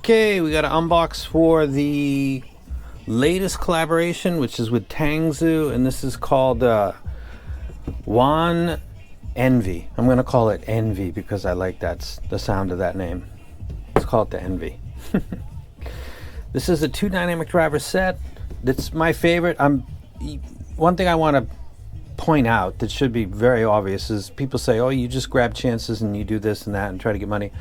Okay, we got an unbox for the latest collaboration, which is with TANGZU, and this is called XUAN Nv. I'm going to call it Nv because I like the sound of that name. Let's call it the Nv. This is a 2 dynamic driver set. It's my favorite. One thing I want to point out that should be very obvious is people say, oh, you just grab chances and you do this and that and try to get money.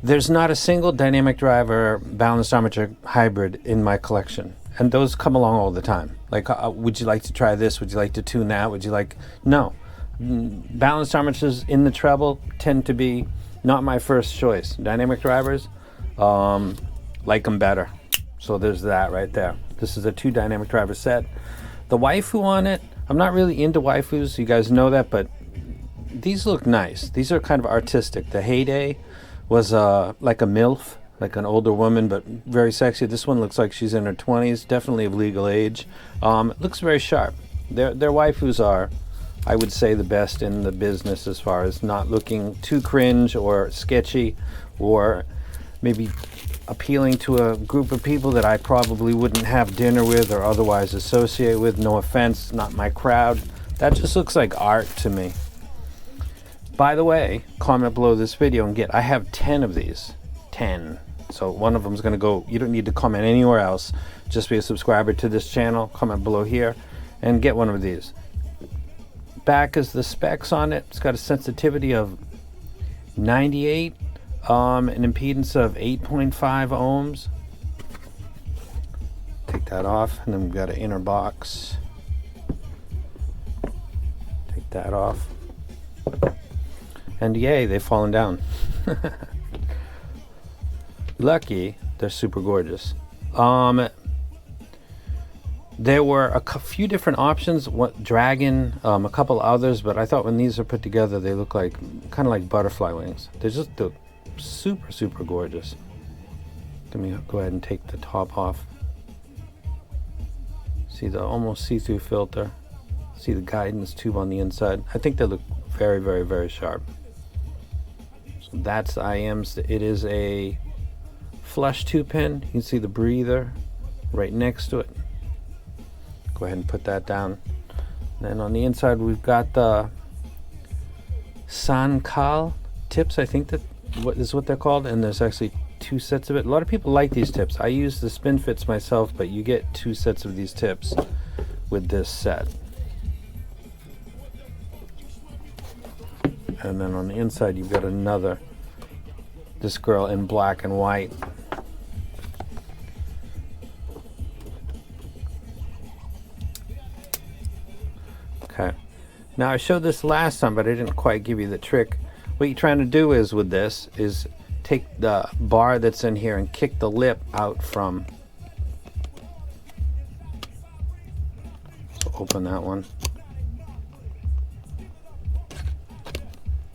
There's not a single dynamic driver balanced armature hybrid in my collection, and those come along all the time. Like, would you like to try this? Would you like to tune that? Would you like... No. Balanced armatures in the treble tend to be not my first choice. Dynamic drivers, like them better. So there's that right there. This is a 2 dynamic driver set. The waifu on it, I'm not really into waifus, you guys know that, but these look nice. These are kind of artistic. The heyday was like a MILF, like an older woman, but very sexy. This one looks like she's in her 20s, definitely of legal age. It looks very sharp. Their waifus are, I would say, the best in the business as far as not looking too cringe or sketchy or maybe appealing to a group of people that I probably wouldn't have dinner with or otherwise associate with. No offense, not my crowd. That just looks like art to me. By the way, comment below this video and I have 10 of these. 10. So one of them is going to go, you don't need to comment anywhere else. Just be a subscriber to this channel, comment below here, and get one of these. Back is the specs on it. It's got a sensitivity of 98, an impedance of 8.5 ohms. Take that off, and then we've got an inner box. Take that off. And yay, they've fallen down. Lucky, they're super gorgeous. There were a few different options, dragon, a couple others, but I thought when these are put together, they look like kind of like butterfly wings. They're just super, super gorgeous. Let me go ahead and take the top off. See the almost see-through filter. See the guidance tube on the inside. I think they look very, very, very sharp. So that's the IMs. It is a flush 2-pin. You can see the breather right next to it. Go ahead and put that down. And then on the inside we've got the Sankal tips. I think that is what they're called, and there's actually 2 sets of it. A lot of people like these tips. I use the spin fits myself, but you get 2 sets of these tips with this set. And then on the inside you've got another, this girl in black and white. Okay, now I showed this last time, but I didn't quite give you the trick. What you're trying to do is with this is take the bar that's in here and kick the lip out from. So open that one.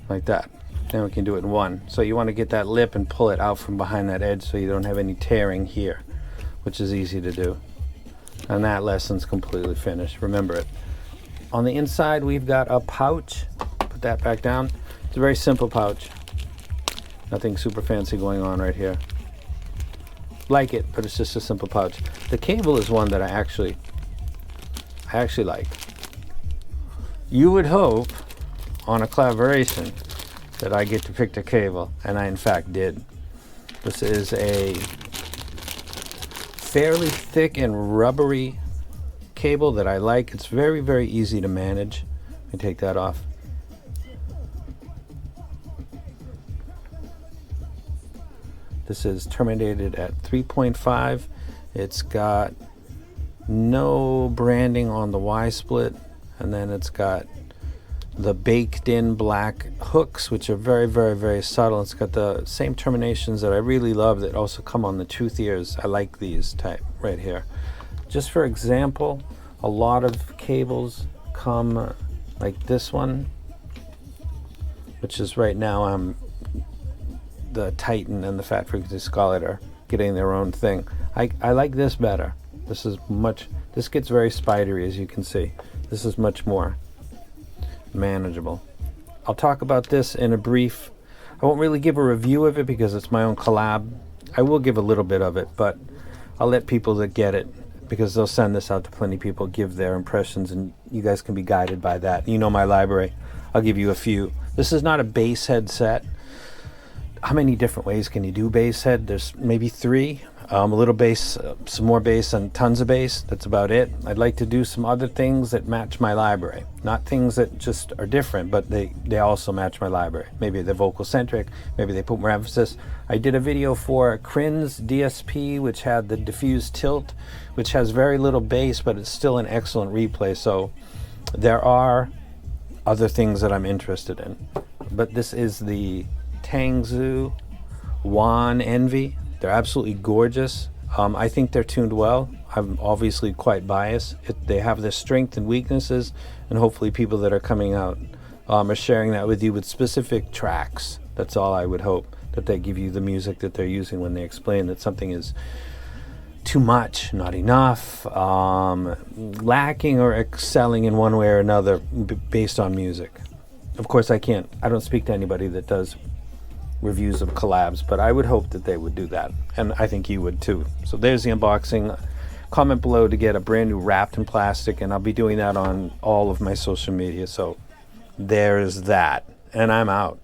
Like that. Then we can do it in one. So you want to get that lip and pull it out from behind that edge so you don't have any tearing here, which is easy to do. And that lesson's completely finished. Remember it. On the inside we've got a pouch. Put that back down. It's a very simple pouch. Nothing super fancy going on right here. Like it, but it's just a simple pouch. The cable is one that I actually like. You would hope on a collaboration that I get to pick the cable, and I in fact did. This is a fairly thick and rubbery cable that I like. It's very, very easy to manage. Let me take that off. This is terminated at 3.5. It's got no branding on the Y-split, and then it's got the baked in black hooks, which are very, very, very subtle. It's got the same terminations that I really love that also come on the tooth ears. I like these type right here. Just for example, a lot of cables come like this one, which is right now the Titan and the Fat Frequency Scarlett are getting their own thing. I like this better. This gets very spidery, as you can see. This is much more manageable. I'll talk about this in a brief. I won't really give a review of it because it's my own collab I will give a little bit of it, but I'll let people that get it, because they'll send this out to plenty of people, give their impressions, and you guys can be guided by that. You know my library. I'll give you a few. This is not a bass head set. How many different ways can you do bass head? There's maybe 3. A little bass, some more bass, and tons of bass. That's about it. I'd like to do some other things that match my library. Not things that just are different, but they also match my library. Maybe they're vocal centric, maybe they put more emphasis. I did a video for Crin's DSP, which had the diffuse tilt, which has very little bass, but it's still an excellent replay. So there are other things that I'm interested in. But this is the TANGZU XUAN Nv. They're absolutely gorgeous. I think they're tuned well. I'm obviously quite biased. They have their strengths and weaknesses, and hopefully people that are coming out are sharing that with you with specific tracks. That's all I would hope, that they give you the music that they're using when they explain that something is too much, not enough, lacking or excelling in one way or another based on music. Of course, I don't speak to anybody that does reviews of collabs, but I would hope that they would do that, and I think you would too. So there's the unboxing. Comment below to get a brand new wrapped in plastic, and I'll be doing that on all of my social media. So there's that, and I'm out.